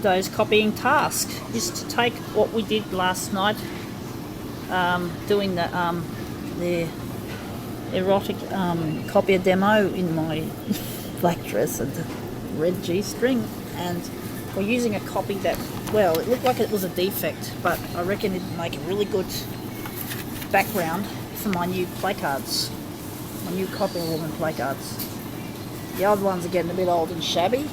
today's copying task is to take what we did last night, doing the erotic copier demo in my black dress and the red G-string, and we're using a copy that, well, it looked like it was a defect, but I reckon it'd make a really good background for my new placards, my new Copy Woman placards. The old ones are getting a bit old and shabby,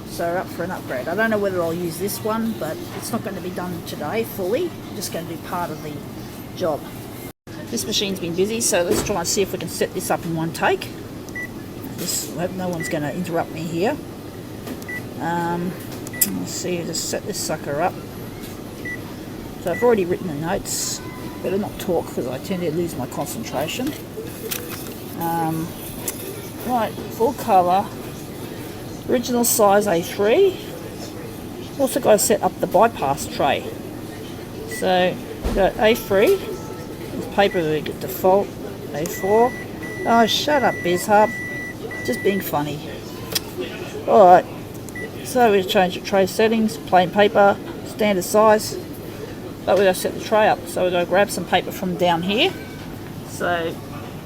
so we're up for an upgrade. I don't know whether I'll use this one, but it's not going to be done today fully. I'm just going to do part of the job. This machine's been busy, so let's try and see if we can set this up in one take. I hope no one's going to interrupt me here. Let's see, just set this sucker up. So I've already written the notes. Better not talk because I tend to lose my concentration. Right, full colour. Original size A3. Also got to set up the bypass tray. So we've got A3. With paper we get default A4. Oh, shut up, BuzzHub. Just being funny. Alright, so we change the tray settings, plain paper, standard size. But we're going to set the tray up. So we're going to grab some paper from down here. So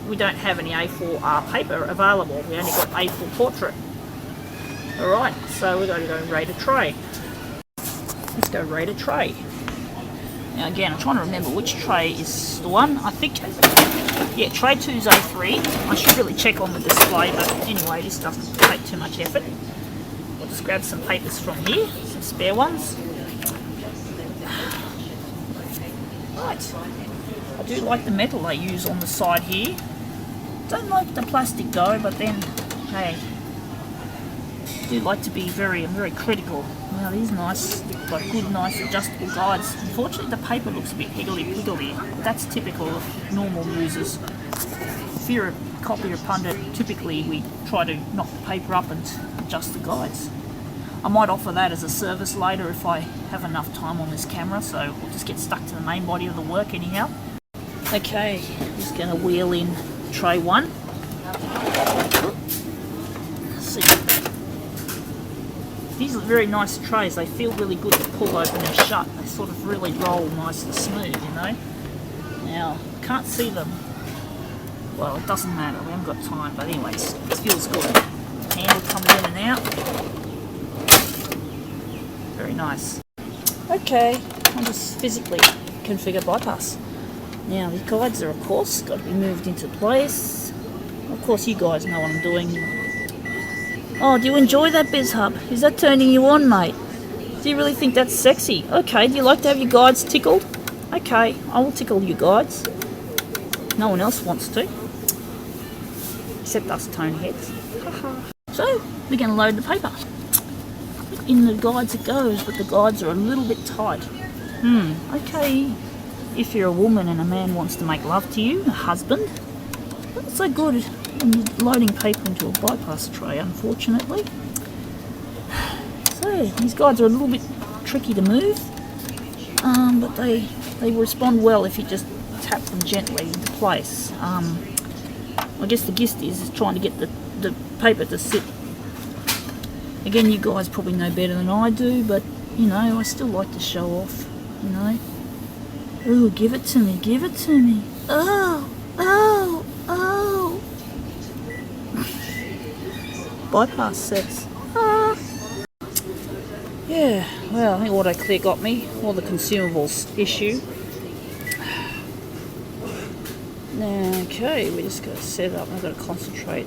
we don't have any A4R paper available. We only got A4 portrait. Alright, so we're going to go rate a tray. Let's go rate a tray. Now again, I'm trying to remember which tray is the one. I think, yeah, tray 2 is A3. I should really check on the display, but anyway, this doesn't take too much effort. We'll just grab some papers from here, some spare ones. Right, I do like the metal they use on the side here. Don't like the plastic though, but then, hey, I do like to be very critical. Now these nice, like good, nice adjustable guides. Unfortunately, the paper looks a bit higgledy-piggledy. That's typical of normal users. If you're a copier pundit, typically we try to knock the paper up and adjust the guides. I might offer that as a service later if I have enough time on this camera, so we'll just get stuck to the main body of the work anyhow. Okay, just going to wheel in tray 1. Let's see. These are very nice trays. They feel really good to pull open and shut. They sort of really roll nice and smooth, you know. Now, can't see them. Well, it doesn't matter. We haven't got time, but anyways, it feels good. Handle comes in and out. Very nice. Okay, I'll just physically configure bypass. Now, these guides are, of course, got to be moved into place. Of course, you guys know what I'm doing. Oh, do you enjoy that, BuzzHub? Is that turning you on, mate? Do you really think that's sexy? Okay, do you like to have your guides tickled? Okay, I will tickle your guides. No one else wants to. Except us tone heads. So, we're going to load the paper. In the guides it goes, but the guides are a little bit tight. Okay. If you're a woman and a man wants to make love to you, a husband, not so good when you're loading paper into a bypass tray, unfortunately. So, these guides are a little bit tricky to move, but they respond well if you just tap them gently into place. I guess the gist is trying to get the paper to sit. Again, you guys probably know better than I do, but, you know, I still like to show off, you know. Ooh, give it to me, give it to me. Oh, oh, oh. Bypass sets. Ah. Yeah, well, I think AutoClear got me. All the consumables issue. Okay, we just got to set up. I've got to concentrate.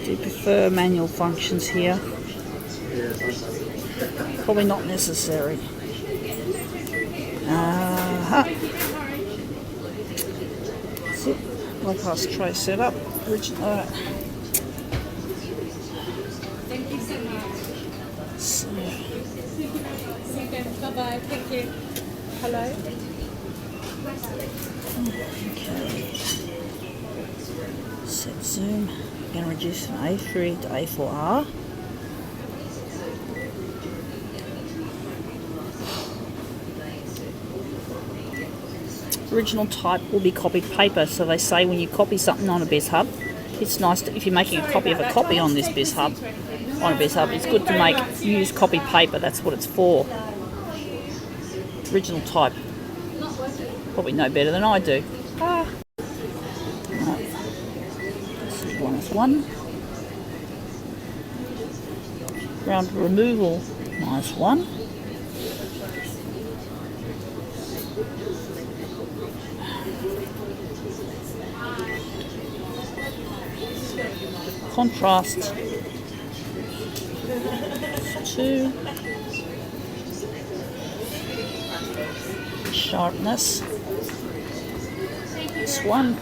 Do you prefer manual functions here? Probably not necessary. That's it. Bypass tray setup. Original. Thank you so much. So, Bye-bye. Thank you. Hello. okay. Set zoom. I'm going to reduce from A3 to A4R. Original type will be copied paper. So they say when you copy something on a BizHub, it's nice to, if you're making a copy of a copy on this BizHub, it's good to use copy paper. That's what it's for. Original type. Probably know better than I do. Right. -1. Round removal, -1. Contrast, 2. Sharpness, this 1.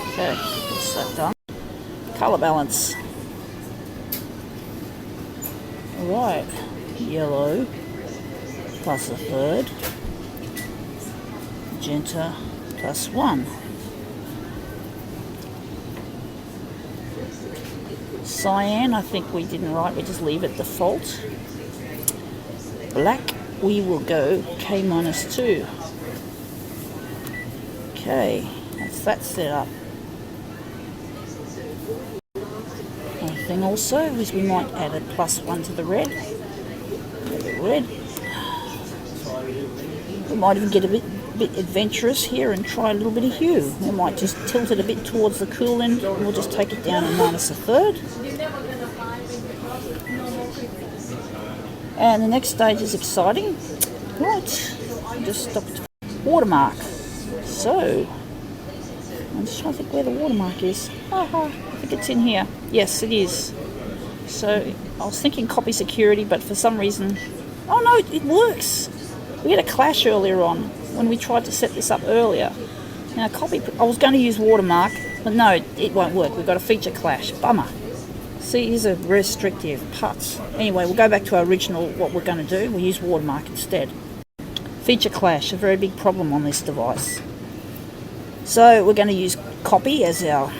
Okay, that's that done. Colour balance. Alright, yellow plus 1/3, magenta plus 1. Cyan, I think we didn't write, we just leave it default. Black, we will go K-2. Okay, that's that set up. Another thing also is we might add a +1 to the red. Red. We might even get a bit adventurous here and try a little bit of hue. We might just tilt it a bit towards the cool end and we'll just take it down to -1/3. And the next stage is exciting. Right, just stop it. Watermark. So, I'm just trying to think where the watermark is. I think it's in here. Yes, it is. So, I was thinking copy security, but for some reason... Oh no, it works! We had a clash earlier on when we tried to set this up earlier. Now, I was going to use watermark, but no, it won't work. We've got a feature clash. Bummer. See, these are restrictive putts. Anyway, we'll go back to our original, what we're going to do. We'll use watermark instead. Feature clash, a very big problem on this device. So we're going to use copy as our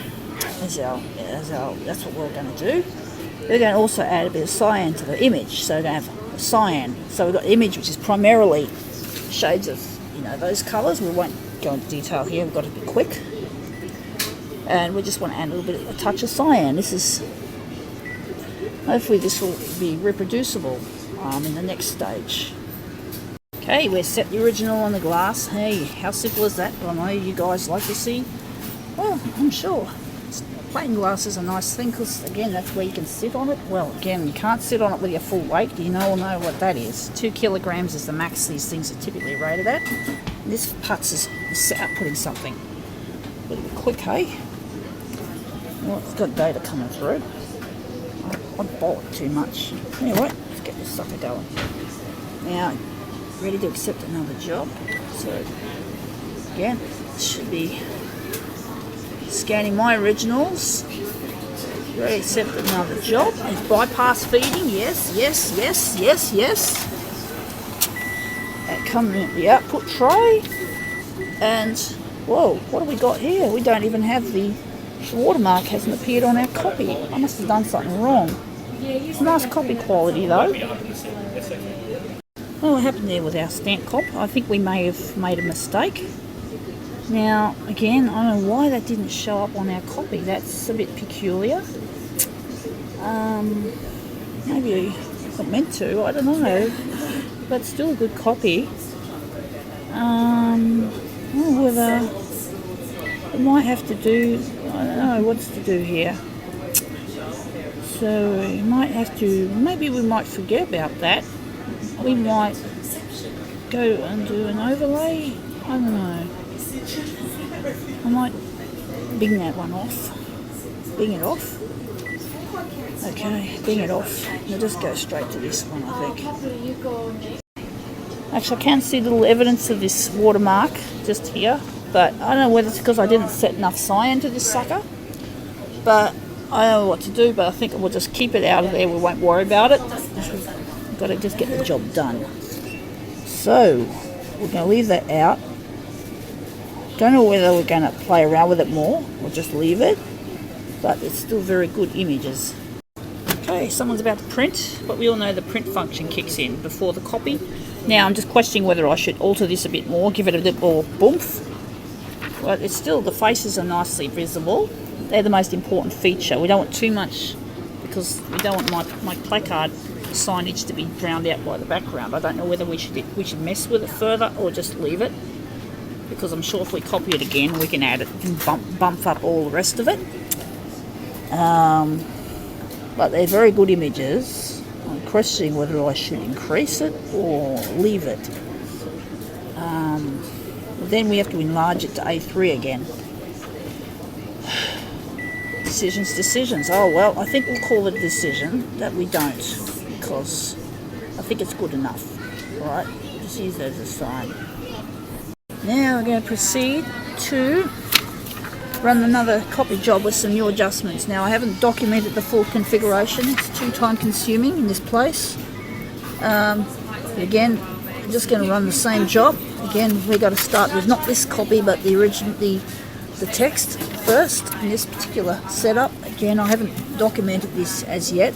that's what we're going to do. We're going to also add a bit of cyan to the image. So we're going to have cyan. So we've got image, which is primarily shades of, those colours. We won't go into detail here. We've got to be quick. And we just want to add a touch of cyan. Hopefully this will be reproducible in the next stage. Okay, we've set the original on the glass. Hey, how simple is that? I know you guys like to see. Well, I'm sure. Plain glass is a nice thing because, again, that's where you can sit on it. Well, again, you can't sit on it with your full weight. You all know what that is. 2 kilograms is the max these things are typically rated at. And this putz is set up putting something. A little bit quick, hey? Well, it's got data coming through. I bought too much. Anyway, let's get this sucker going. Now, ready to accept another job. So, again, should be scanning my originals. Ready to accept another job. It's bypass feeding. Yes. That comes in the output tray. And, whoa, what have we got here? We don't even have the watermark hasn't appeared on our copy. I must have done something wrong. It's nice copy quality though. Oh, what happened there with our stamp cop? I think we may have made a mistake. Now, again, I don't know why that didn't show up on our copy. That's a bit peculiar. Maybe it's not meant to, I don't know. But still a good copy. Whether we might have to do, I don't know what's to do here. So we might have to, maybe we might forget about that. We might go and do an overlay. I don't know. I might bing that one off. Bing it off. Okay, bing it off. We'll just go straight to this one, I think. Actually, I can see little evidence of this watermark just here. But I don't know whether it's because I didn't set enough cyan to this sucker. But I don't know what to do, but I think we'll just keep it out of there. We won't worry about it. We've got to just get the job done. So, we're going to leave that out. Don't know whether we're going to play around with it more or just leave it. But it's still very good images. Okay, someone's about to print, but we all know the print function kicks in before the copy. Now I'm just questioning whether I should alter this a bit more, give it a bit more boomph. But it's still, the faces are nicely visible. They're the most important feature. We don't want too much, because we don't want my placard signage to be drowned out by the background. I don't know whether we should mess with it further or just leave it, because I'm sure if we copy it again we can add it and bump up all the rest of it. But they're very good images. I'm questioning whether I should increase it or leave it. Then we have to enlarge it to A3 again. Decisions. Oh well, I think we'll call it a decision that we don't, because I think it's good enough. Alright, just use that as a sign. Now we're going to proceed to run another copy job with some new adjustments. Now I haven't documented the full configuration, it's too time consuming in this place. Again, I'm just going to run the same job. Again, we've got to start with not this copy but the original, the text first in this particular setup. Again, I haven't documented this as yet,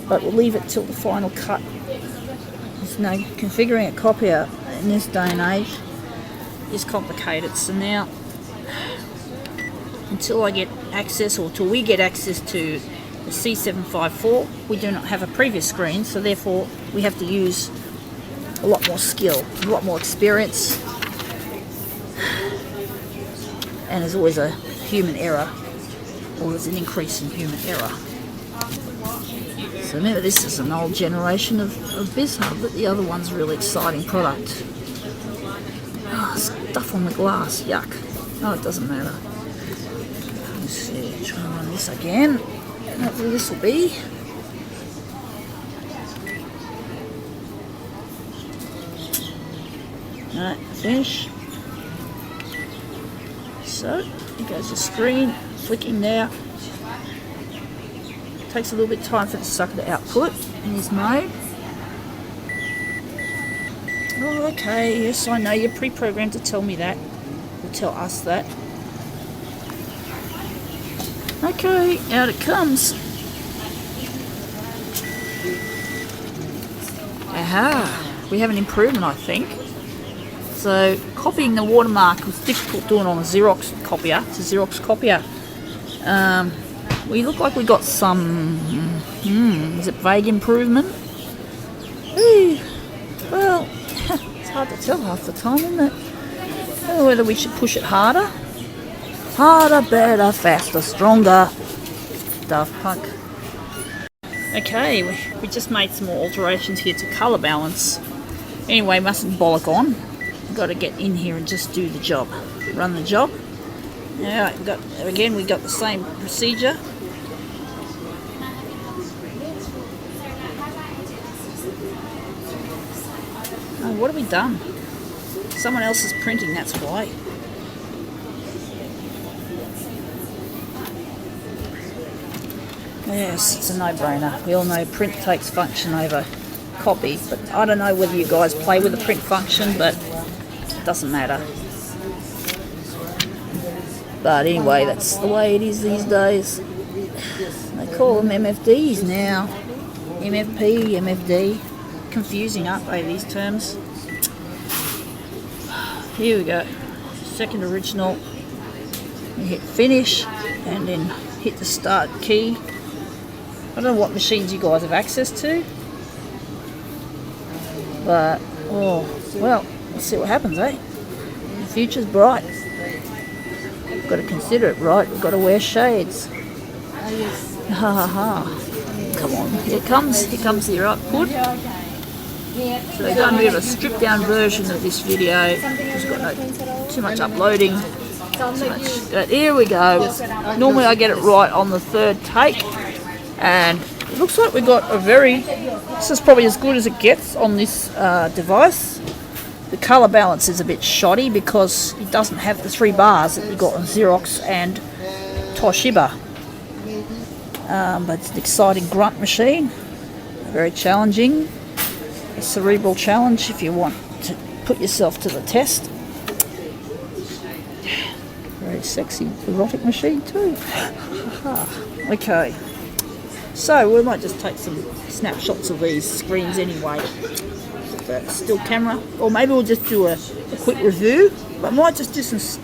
but we'll leave it till the final cut. There's no configuring a copier in this day and age is complicated. So now, until I get access, or till we get access to the C754, we do not have a previous screen, so therefore we have to use a lot more skill, a lot more experience, and there's always a human error, or there's an increase in human error. So remember, this is an old generation of BuzzHub, but the other one's a really exciting product. Oh, stuff on the glass, yuck. Oh, it doesn't matter. Let's see, try and run this again. Hopefully this will be. Alright, finish. So, here goes the screen, flicking now. Takes a little bit of time for the sucker to output in this mode. Oh, okay, yes, I know, you're pre-programmed to tell me that, or tell us that. Okay, out it comes. Aha, we have an improvement, I think. So copying the watermark was difficult doing on a Xerox copier. It's a Xerox copier. We look like we got some, is it vague improvement? Ooh, well, it's hard to tell half the time, isn't it? I don't know whether we should push it harder. Harder, better, faster, stronger. Daft Punk. Okay, we just made some more alterations here to colour balance. Anyway, mustn't bollock on. We've got to get in here and just do the job. Run the job. Alright, we got the same procedure. Oh, what have we done? Someone else is printing, that's why. Yes, it's a no-brainer. We all know print takes function over copy, but I don't know whether you guys play with the print function, but it doesn't matter. But anyway, that's the way it is these days. They call them MFDs now. MFP, MFD. Confusing, aren't they, these terms? Here we go. Second original. You hit finish and then hit the start key. I don't know what machines you guys have access to, but, oh, well, let's see what happens, eh? The future's bright. We've got to consider it, right? We've got to wear shades. Ha ha ha. Come on, here it comes the output. So they've done a bit of a stripped down version of this video. It's got no, too much uploading. But here we go. Normally I get it right on the third take. And it looks like we got a this is probably as good as it gets on this device. The colour balance is a bit shoddy because it doesn't have the 3 bars that you got on Xerox and Toshiba. But it's an exciting grunt machine, very challenging, a cerebral challenge if you want to put yourself to the test. Very sexy, erotic machine too. Okay. So we might just take some snapshots of these screens anyway. with the still camera. Or maybe we'll just do a quick review. But I might just do some still.